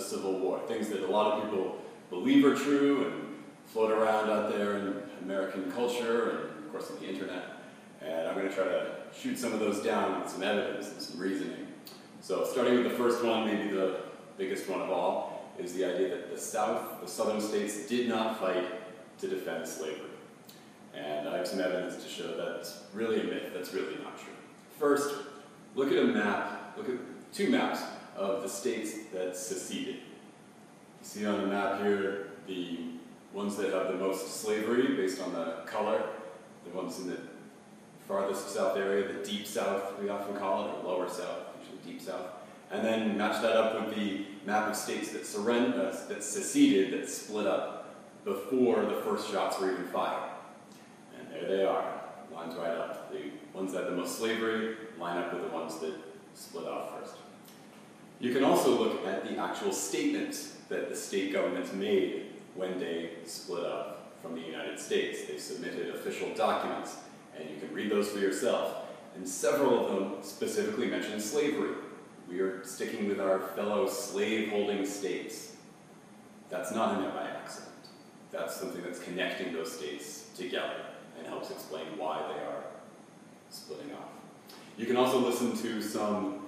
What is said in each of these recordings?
Civil War, things that a lot of people believe are true and float around out there in American culture and, of course, on the internet. And I'm going to try to shoot some of those down with some evidence and some reasoning. So starting with the first one, maybe the biggest one of all, is the idea that the southern states did not fight to defend slavery. And I have some evidence to show that's really a myth, that's really not true. First, look at a map, look at two maps of the states that seceded. You see on the map here the ones that have the most slavery based on the color, the ones in the farthest south area, the deep south we often call it, or lower south, usually deep south. And then match that up with the map of states that seceded, that split up before the first shots were even fired. And there they are, lines right up. The ones that had the most slavery line up with the ones that split off first. You can also look at the actual statements that the state governments made when they split up from the United States. They submitted official documents, and you can read those for yourself. And several of them specifically mention slavery. We are sticking with our fellow slave-holding states. That's not in there by accident. That's something that's connecting those states together and helps explain why they are splitting off. You can also listen to some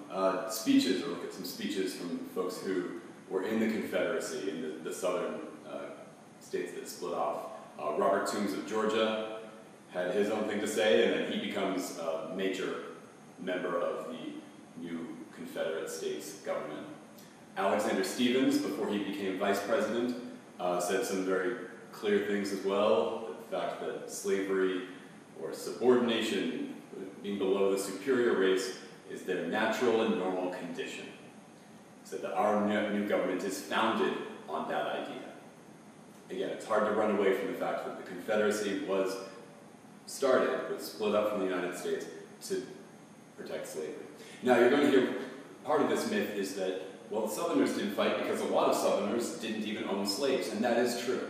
speeches, or look at some speeches from folks who were in the Confederacy, in the southern states that split off. Robert Toombs of Georgia had his own thing to say, and then he becomes a major member of the new Confederate States government. Alexander Stephens, before he became vice president, said some very clear things as well. The fact that slavery or subordination, being below the superior race, is their natural and normal condition. He said that our new government is founded on that idea. Again, it's hard to run away from the fact that the Confederacy was split up from the United States to protect slavery. Now, you're going to hear part of this myth is that, well, the Southerners didn't fight because a lot of Southerners didn't even own slaves, and that is true.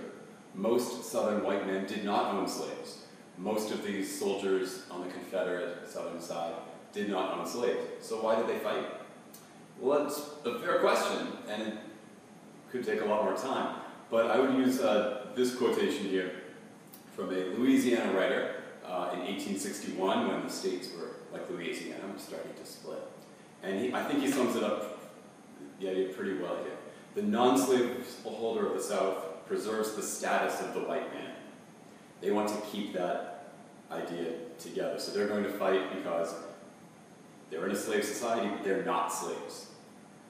Most Southern white men did not own slaves. Most of these soldiers on the Confederate Southern side did not own slaves. So why did they fight? Well, that's a fair question, and it could take a lot more time. But I would use this quotation here from a Louisiana writer in 1861, when the states were, like Louisiana, starting to split. And I think he sums it up, the idea pretty well here. The non-slaveholder of the South preserves the status of the white man. They want to keep that idea together. So they're going to fight because they're in a slave society, but they're not slaves.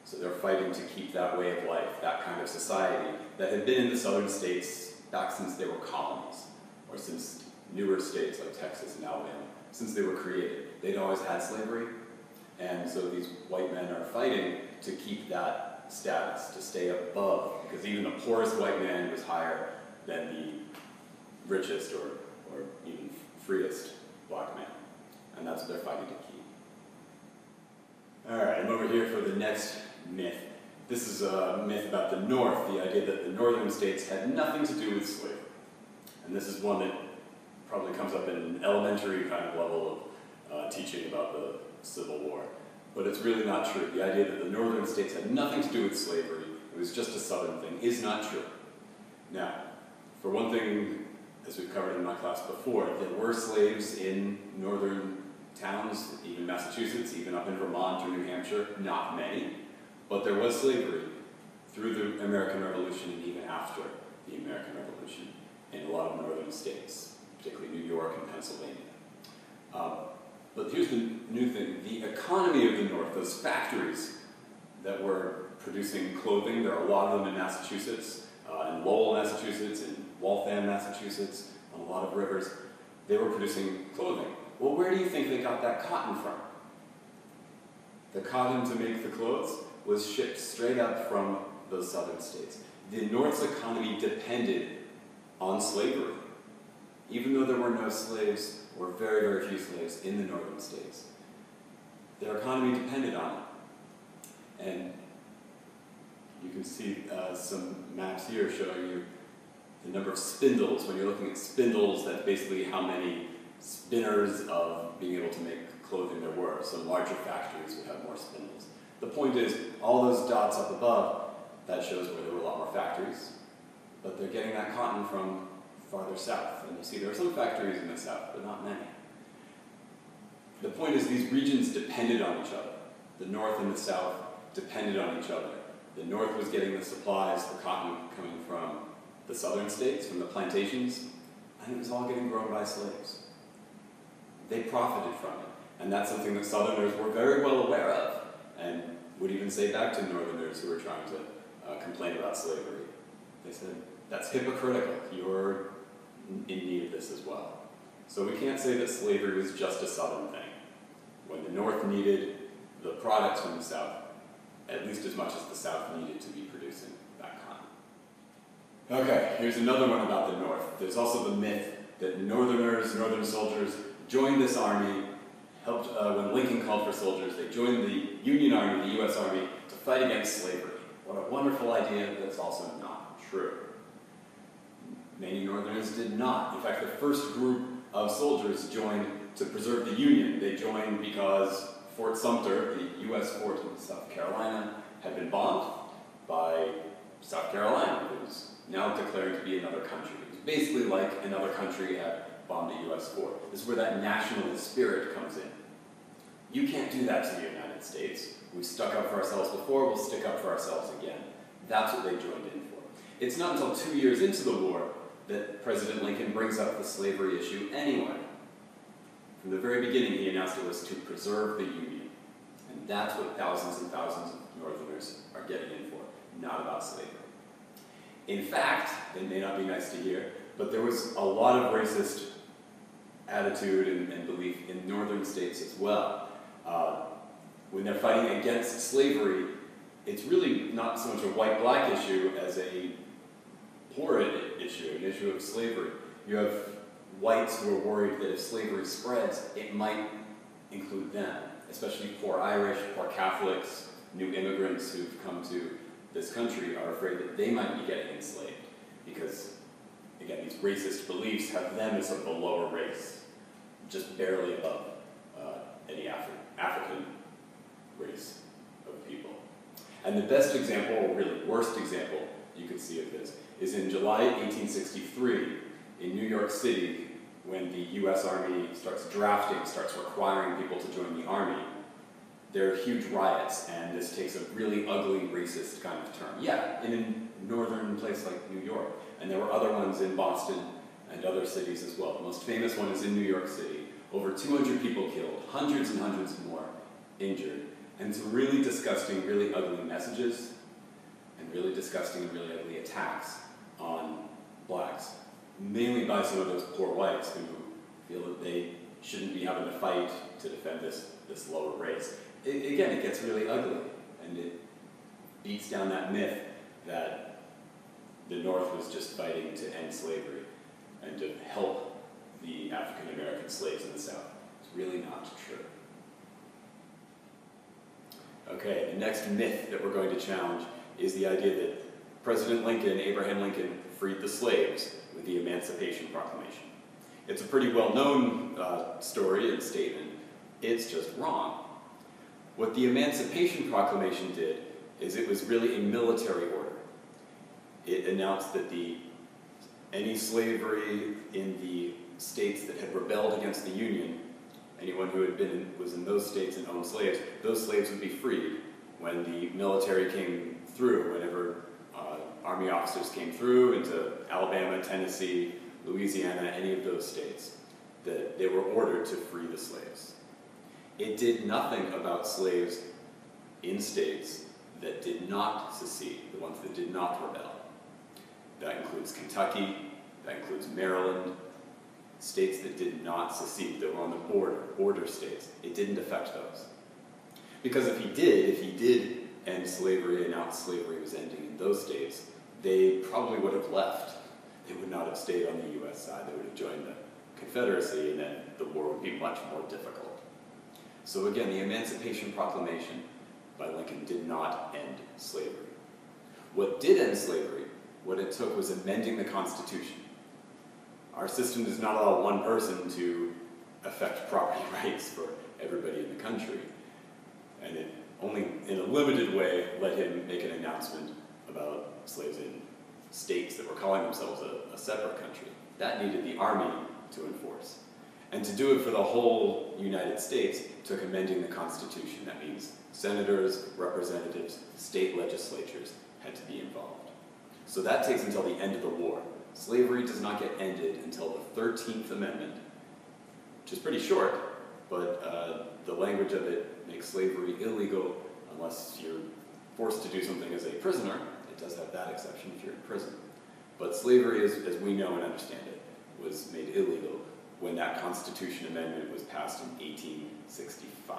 So they're fighting to keep that way of life, that kind of society that had been in the southern states back since they were colonies, or since newer states like Texas and Alabama, since they were created. They'd always had slavery, and so these white men are fighting to keep that status, to stay above, because even the poorest white man was higher than the richest or even freest black man. And that's what they're fighting to keep. All right, I'm over here for the next myth. This is a myth about the North, the idea that the northern states had nothing to do with slavery. And this is one that probably comes up in an elementary kind of level of teaching about the Civil War. But it's really not true. The idea that the northern states had nothing to do with slavery, it was just a southern thing, is not true. Now, for one thing, as we've covered in my class before, there were slaves in northern towns, even Massachusetts, even up in Vermont or New Hampshire, not many, but there was slavery through the American Revolution and even after the American Revolution in a lot of northern states, particularly New York and Pennsylvania. But here's the new thing. The economy of the North, those factories that were producing clothing, there are a lot of them in Massachusetts, in Lowell, Massachusetts, in Waltham, Massachusetts, on a lot of rivers. They were producing clothing. Well, where do you think they got that cotton from? The cotton to make the clothes was shipped straight up from those southern states. The North's economy depended on slavery. Even though there were no slaves, or very, very few slaves in the northern states, their economy depended on it. And you can see some maps here showing you the number of spindles. When you're looking at spindles, that's basically how many spinners of being able to make clothing there were. So larger factories would have more spindles. The point is, all those dots up above, That shows where there were a lot more factories, but they're getting that cotton from farther south. And you see there are some factories in the south, but not many. The point is these regions depended on each other. The north and the south depended on each other. The north was getting the supplies for cotton coming from the southern states, from the plantations, and it was all getting grown by slaves. They profited from it, and that's something that Southerners were very well aware of, and would even say back to Northerners who were trying to complain about slavery. They said, that's hypocritical, you're in need of this as well. So we can't say that slavery was just a Southern thing. When the North needed the products from the South, at least as much as the South needed to be producing that cotton. Okay, here's another one about the North. There's also the myth that Northern soldiers joined this army, helped, when Lincoln called for soldiers, they joined the Union Army, the US Army, to fight against slavery. What a wonderful idea, that's also not true. Many Northerners did not. In fact, the first group of soldiers joined to preserve the Union. They joined because Fort Sumter, the US fort in South Carolina, had been bombed by South Carolina, who was now declared to be another country. It was basically like another country had bombed a US fort. This is where that nationalist spirit comes in. You can't do that to the United States. We've stuck up for ourselves before, we'll stick up for ourselves again. That's what they joined in for. It's not until 2 years into the war that President Lincoln brings up the slavery issue anyway. From the very beginning, he announced it was to preserve the Union. And that's what thousands and thousands of Northerners are getting in for, not about slavery. In fact, it may not be nice to hear, but there was a lot of racist attitude and belief in northern states as well. When they're fighting against slavery, it's really not so much a white-black issue as a poor issue, an issue of slavery. You have whites who are worried that if slavery spreads, it might include them, especially poor Irish, poor Catholics, new immigrants who've come to this country are afraid that they might be getting enslaved because, again, these racist beliefs have them as sort of a lower race, just barely above any African race of people. And the best example, or really worst example, you could see of this, is in July 1863 in New York City, when the US Army starts drafting, starts requiring people to join the Army. There are huge riots, and this takes a really ugly, racist kind of turn. Yeah, in a northern place like New York. And there were other ones in Boston and other cities as well. The most famous one is in New York City. Over 200 people killed, hundreds and hundreds more injured, and some really disgusting, really ugly messages, and really disgusting and really ugly attacks on blacks, mainly by some of those poor whites who feel that they shouldn't be having to fight to defend this lower race. Again, it gets really ugly, and it beats down that myth that the North was just fighting to end slavery and to help the African American slaves in the South. It's really not true. Okay, the next myth that we're going to challenge is the idea that President Lincoln, Abraham Lincoln, freed the slaves with the Emancipation Proclamation. It's a pretty well-known story and statement. It's just wrong. What the Emancipation Proclamation did is it was really a military order. It announced that any slavery in the states that had rebelled against the Union, anyone who was in those states and owned slaves, those slaves would be freed when the military came through, whenever Army officers came through into Alabama, Tennessee, Louisiana, any of those states, that they were ordered to free the slaves. It did nothing about slaves in states that did not secede, the ones that did not rebel. That includes Kentucky, that includes Maryland, states that did not secede, that were on the border states. It didn't affect those. Because if he did end slavery, announce slavery was ending in those states, they probably would have left. They would not have stayed on the US side, they would have joined the Confederacy, and then the war would be much more difficult. So again, the Emancipation Proclamation by Lincoln did not end slavery. What did end slavery, what it took was amending the Constitution. Our system does not allow one person to affect property rights for everybody in the country. And it only, in a limited way, let him make an announcement about slaves in states that were calling themselves a separate country. That needed the army to enforce. And to do it for the whole United States took amending the Constitution. That means senators, representatives, state legislatures had to be involved. So that takes until the end of the war. Slavery does not get ended until the 13th Amendment, which is pretty short, but the language of it makes slavery illegal unless you're forced to do something as a prisoner. It does have that exception if you're in prison. But slavery, as we know and understand it, was made illegal when that Constitution Amendment was passed in 1865.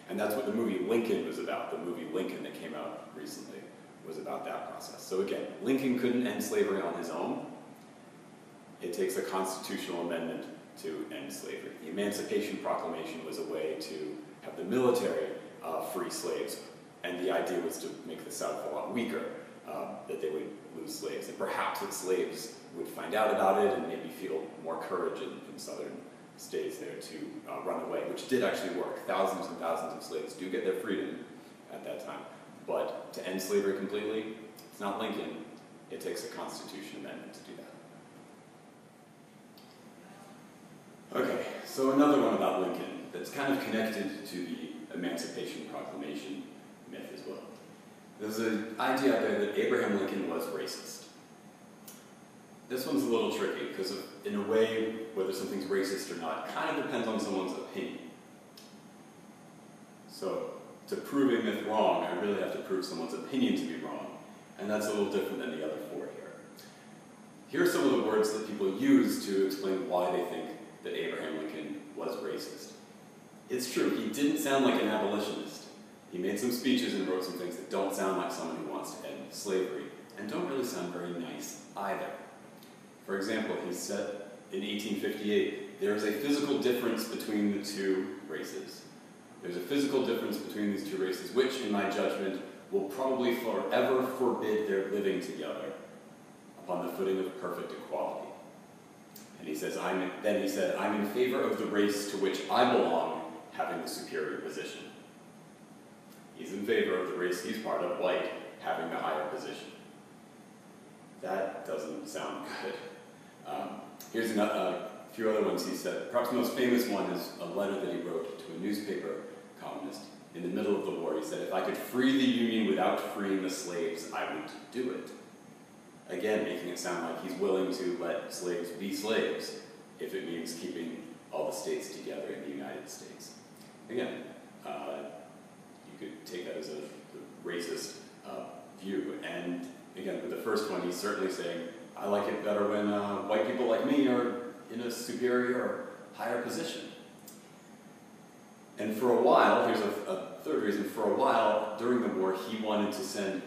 And that's what the movie Lincoln was about. The movie Lincoln that came out recently was about that process. So again, Lincoln couldn't end slavery on his own. It takes a constitutional amendment to end slavery. The Emancipation Proclamation was a way to have the military free slaves, and the idea was to make the South a lot weaker, that they would lose slaves, and perhaps that slaves would find out about it and maybe feel more courage in southern states there to run away, which did actually work. Thousands and thousands of slaves do get their freedom at that time. But to end slavery completely, it's not Lincoln. It takes a Constitution Amendment to do that. Okay, so another one about Lincoln that's kind of connected to the Emancipation Proclamation myth as well. There's an idea out there that Abraham Lincoln was racist. This one's a little tricky because in a way, whether something's racist or not kind of depends on someone's opinion. So to prove a myth wrong, I really have to prove someone's opinion to be wrong, and that's a little different than the other four here. Here are some of the words that people use to explain why they think that Abraham Lincoln was racist. It's true, he didn't sound like an abolitionist. He made some speeches and wrote some things that don't sound like someone who wants to end slavery, and don't really sound very nice either. For example, he said in 1858, there is a physical difference between the two races. There's a physical difference between these two races, which, in my judgment, will probably forever forbid their living together upon the footing of perfect equality. And he says, I'm in favor of the race to which I belong having the superior position. He's in favor of the race he's part of, white, having the higher position. That doesn't sound good. Here's a few other ones he said. Perhaps the most famous one is a letter that he wrote to a newspaper columnist in the middle of the war. He said, if I could free the Union without freeing the slaves, I would do it. Again, making it sound like he's willing to let slaves be slaves if it means keeping all the states together in the United States. Again, you could take that as a racist view. And again, with the first one, he's certainly saying, I like it better when white people like me are in a superior or higher position. And for a while, here's a third reason, for a while during the war, he wanted to send,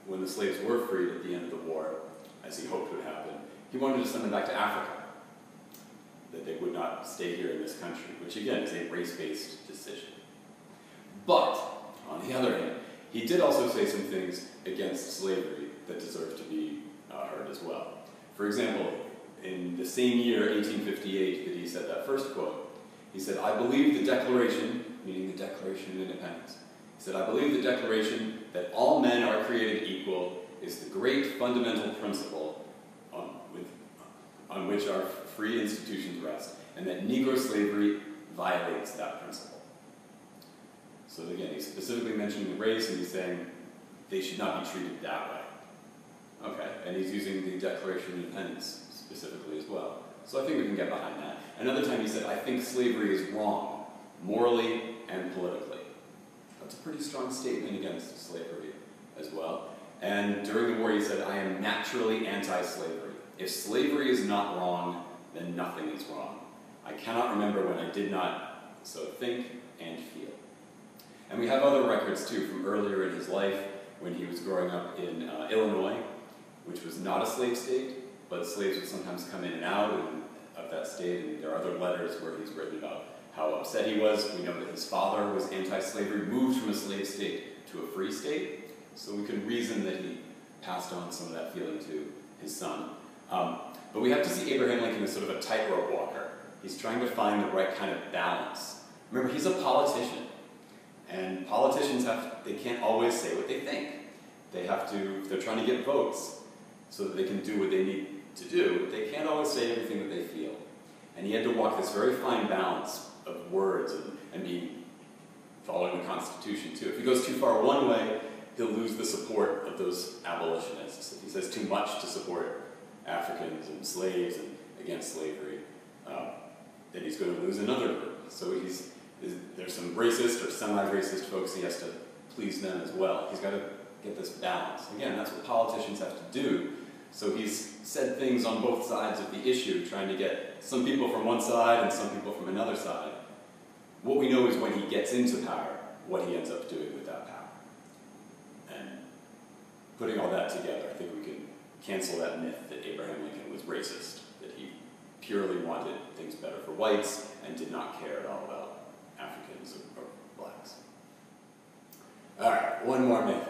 when the slaves were freed at the end of the war, as he hoped would happen, he wanted to send them back to Africa, that they would not stay here in this country, which again is a race-based decision. But, on the other hand, he did also say some things against slavery that deserve to be heard as well. For example, in the same year, 1858, that he said that first quote, he said, I believe the Declaration, meaning the Declaration of Independence, he said, I believe the Declaration that all men are created equal is the great fundamental principle on which our free institutions rest, and that Negro slavery violates that principle. So again, he's specifically mentioning race, and he's saying they should not be treated that way. Okay, and he's using the Declaration of Independence specifically as well. So I think we can get behind that. Another time he said, I think slavery is wrong, morally and politically. That's a pretty strong statement against slavery as well. And during the war he said, I am naturally anti-slavery. If slavery is not wrong, then nothing is wrong. I cannot remember when I did not so think and feel. And we have other records too from earlier in his life when he was growing up in Illinois, which was not a slave state, but slaves would sometimes come in and out of that state, and there are other letters where he's written about how upset he was. We know that his father was anti-slavery, moved from a slave state to a free state, so we can reason that he passed on some of that feeling to his son. But we have to see Abraham Lincoln as sort of a tightrope walker. He's trying to find the right kind of balance. Remember, he's a politician, and politicians they can't always say what they think. if they're trying to get votes so that they can do what they need to do, they can't always say everything that they feel. And he had to walk this very fine balance of words and be following the Constitution too. If he goes too far one way, he'll lose the support of those abolitionists. If he says too much to support Africans and slaves and against slavery, then he's going to lose another group. So there's some racist or semi-racist folks he has to please them as well. He's got to get this balance. Again, that's what politicians have to do. So he's said things on both sides of the issue, trying to get some people from one side and some people from another side. What we know is when he gets into power, what he ends up doing with that power. And putting all that together, I think we can cancel that myth that Abraham Lincoln was racist, that he purely wanted things better for whites and did not care at all about Africans or blacks. All right, one more myth.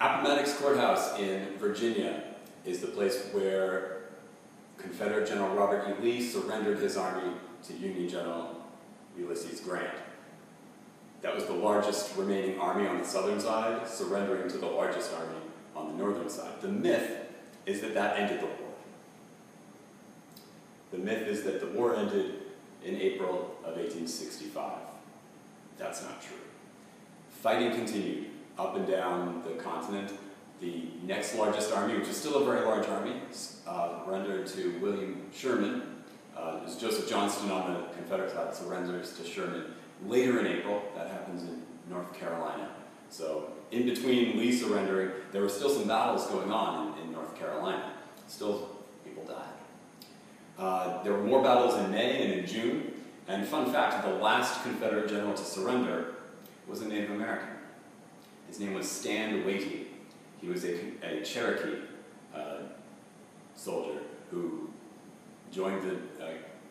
Appomattox Courthouse in Virginia is the place where Confederate General Robert E. Lee surrendered his army to Union General Ulysses Grant. That was the largest remaining army on the southern side, surrendering to the largest army on the northern side. The myth is that that ended the war. The myth is that the war ended in April of 1865. That's not true. Fighting continued up and down the continent. The next largest army, which is still a very large army, surrendered to William Sherman. It was Joseph Johnston on the Confederate side, surrenders to Sherman later in April. That happens in North Carolina. So in between Lee surrendering, there were still some battles going on in North Carolina. Still, people died. There were more battles in May and in June. And fun fact, the last Confederate general to surrender was a Native American. His name was Stand Watie. He was a Cherokee soldier who joined the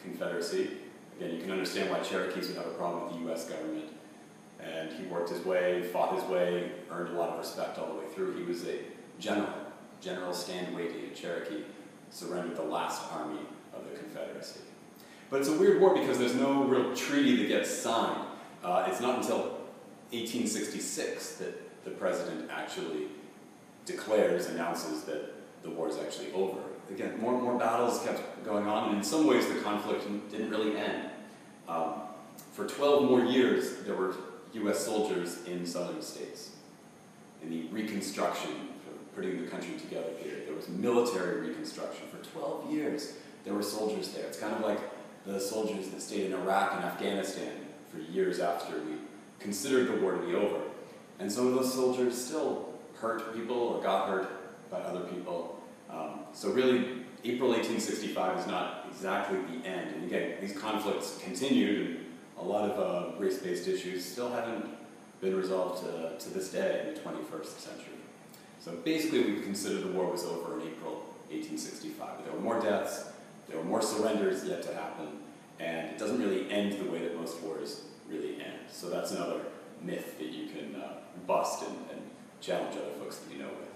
Confederacy. Again, you can understand why Cherokees would have a problem with the U.S. government. And he worked his way, fought his way, earned a lot of respect all the way through. He was a general, General Stand Watie, a Cherokee, surrendered the last army of the Confederacy. But it's a weird war because there's no real treaty that gets signed. It's not until 1866 that the president actually announces that the war is actually over. Again, more and more battles kept going on, and in some ways the conflict didn't really end. For 12 more years, there were U.S. soldiers in southern states. In the Reconstruction, putting the country together period, there was military reconstruction. For 12 years, there were soldiers there. It's kind of like the soldiers that stayed in Iraq and Afghanistan for years after we considered the war to be over. And some of those soldiers still hurt people or got hurt by other people. So really, April 1865 is not exactly the end. And again, these conflicts continued, and a lot of race-based issues still haven't been resolved to this day in the 21st century. So basically, we consider the war was over in April 1865. There were more deaths, there were more surrenders yet to happen, and it doesn't really end the way that most wars really end. So that's another myth that you can bust and challenge other folks that you know with.